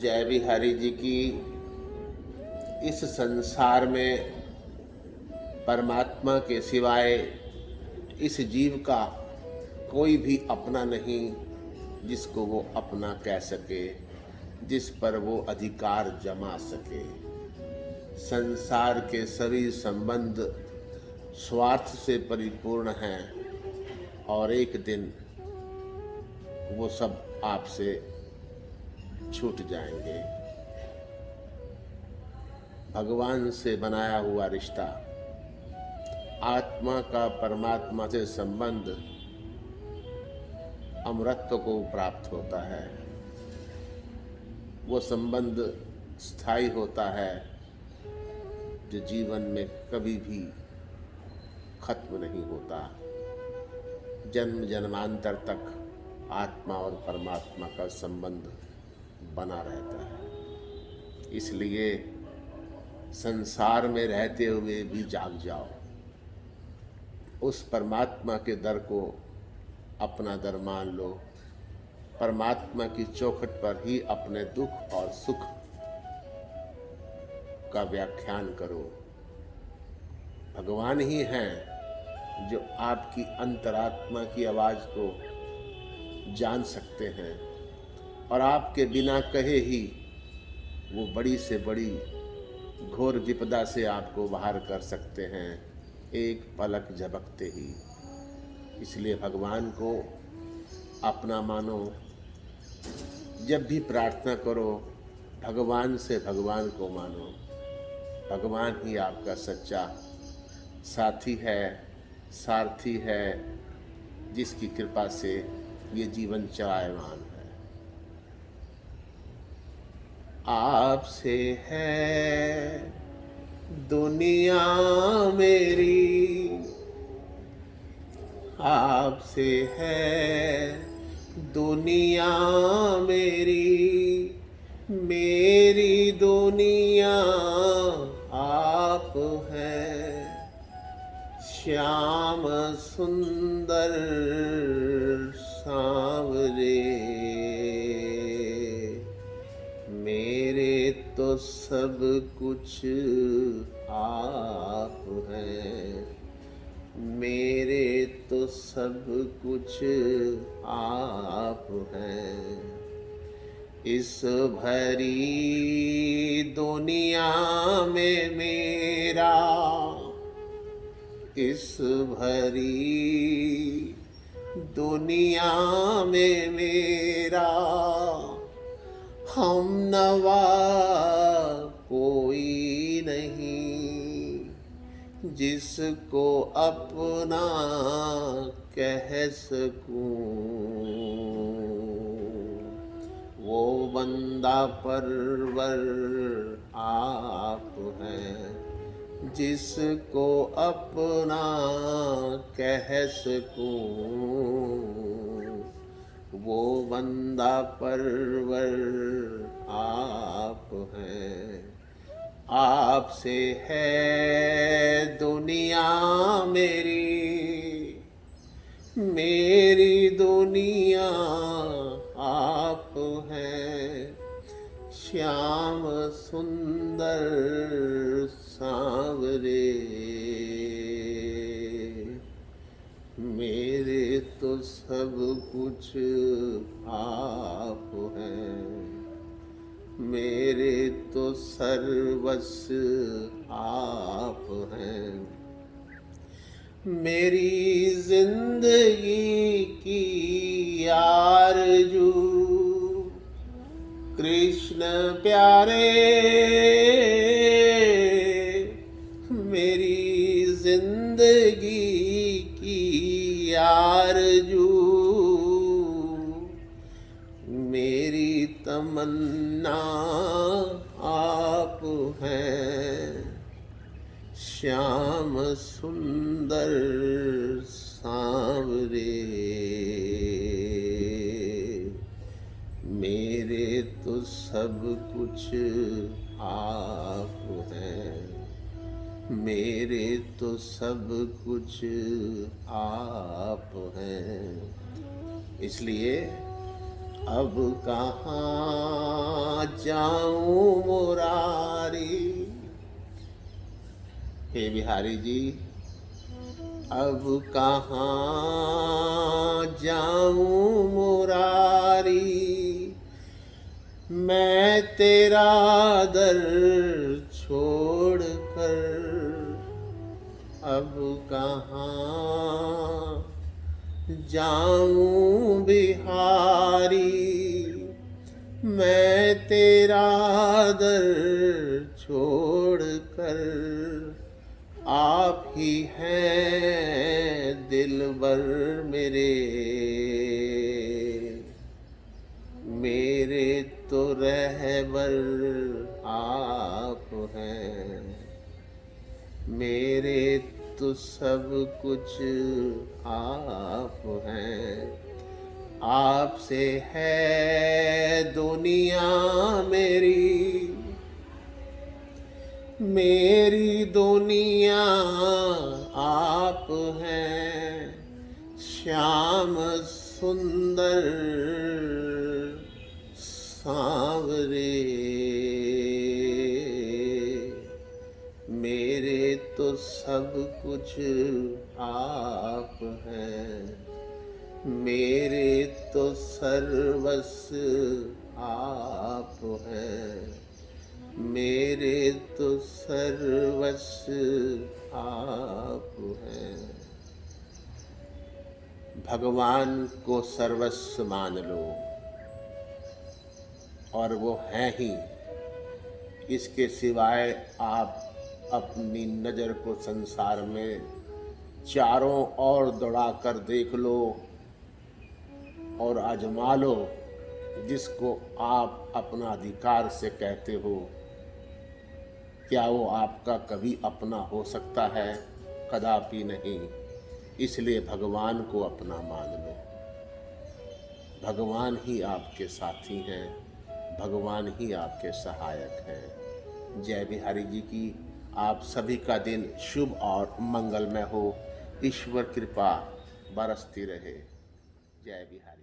जय बिहारी जी की इस संसार में परमात्मा के सिवाय इस जीव का कोई भी अपना नहीं जिसको वो अपना कह सके, जिस पर वो अधिकार जमा सके। संसार के सभी संबंध स्वार्थ से परिपूर्ण हैं और एक दिन वो सब आपसे छूट जाएंगे। भगवान से बनाया हुआ रिश्ता, आत्मा का परमात्मा से संबंध अमरत्व को प्राप्त होता है। वो संबंध स्थायी होता है जो जीवन में कभी भी खत्म नहीं होता। जन्म जन्मांतर तक आत्मा और परमात्मा का संबंध बना रहता है। इसलिए संसार में रहते हुए भी जाग जाओ, उस परमात्मा के दर को अपना दर मान लो। परमात्मा की चौखट पर ही अपने दुख और सुख का व्याख्यान करो। भगवान ही हैं जो आपकी अंतरात्मा की आवाज को जान सकते हैं और आपके बिना कहे ही वो बड़ी से बड़ी घोर विपदा से आपको बाहर कर सकते हैं, एक पलक झपकते ही। इसलिए भगवान को अपना मानो। जब भी प्रार्थना करो, भगवान से भगवान को मानो। भगवान ही आपका सच्चा साथी है, सारथी है, जिसकी कृपा से ये जीवन चलायमान है। आपसे है दुनिया मेरी, आपसे है दुनिया मेरी, मेरी दुनिया आप हैं। श्याम सुंदर सांवरे, मेरे तो सब कुछ आप हैं, मेरे तो सब कुछ आप हैं। इस भरी दुनिया में मेरा, इस भरी दुनिया में मेरा हमनवा कोई नहीं जिसको अपना कह सकूं। वो बंदा परवर आप हैं जिसको अपना कह सकूं। वो बंदा परवर आप हैं। आपसे है दुनिया मेरी, मेरी दुनिया आप हैं। श्याम सुंदर सांवरे, मेरे तो सब कुछ आप हैं, मेरे तो सर्वस्व आप हैं। मेरी जिंदगी की आरज़ू कृष्ण प्यारे, मेरी जिंदगी की आरज़ू, मेरी तमन्ना आप हैं। श्याम सुंदर सांवरे, मेरे तो सब कुछ आप हैं, मेरे तो सब कुछ आप हैं। इसलिए अब कहाँ जाऊं मुरारी। हे बिहारी जी, अब कहाँ जाऊं मुरारी, मैं तेरा दर छोड़ कर। अब कहाँ जाऊं बिहारी, मैं तेरा दर छोड़ कर। आप ही हैं दिलबर मेरे, मेरे तो रहबर आप हैं, मेरे तो सब कुछ आप हैं। आपसे है दुनिया मेरी, मेरी दुनिया आप हैं। श्याम सुंदर सांवरे, मेरे तो सब कुछ आप हैं, मेरे तो सर्वस्व आप हैं, मेरे तो सर्वस्व आप हैं। भगवान को सर्वस्व मान लो, और वो हैं ही। इसके सिवाय आप अपनी नज़र को संसार में चारों ओर दौड़ाकर देख लो और आजमा लो। जिसको आप अपना अधिकार से कहते हो, क्या वो आपका कभी अपना हो सकता है? कदापि नहीं। इसलिए भगवान को अपना मान लो। भगवान ही आपके साथी हैं, भगवान ही आपके सहायक हैं। जय बिहारी जी की। आप सभी का दिन शुभ और मंगलमय हो। ईश्वर कृपा बरसती रहे। जय बिहारी।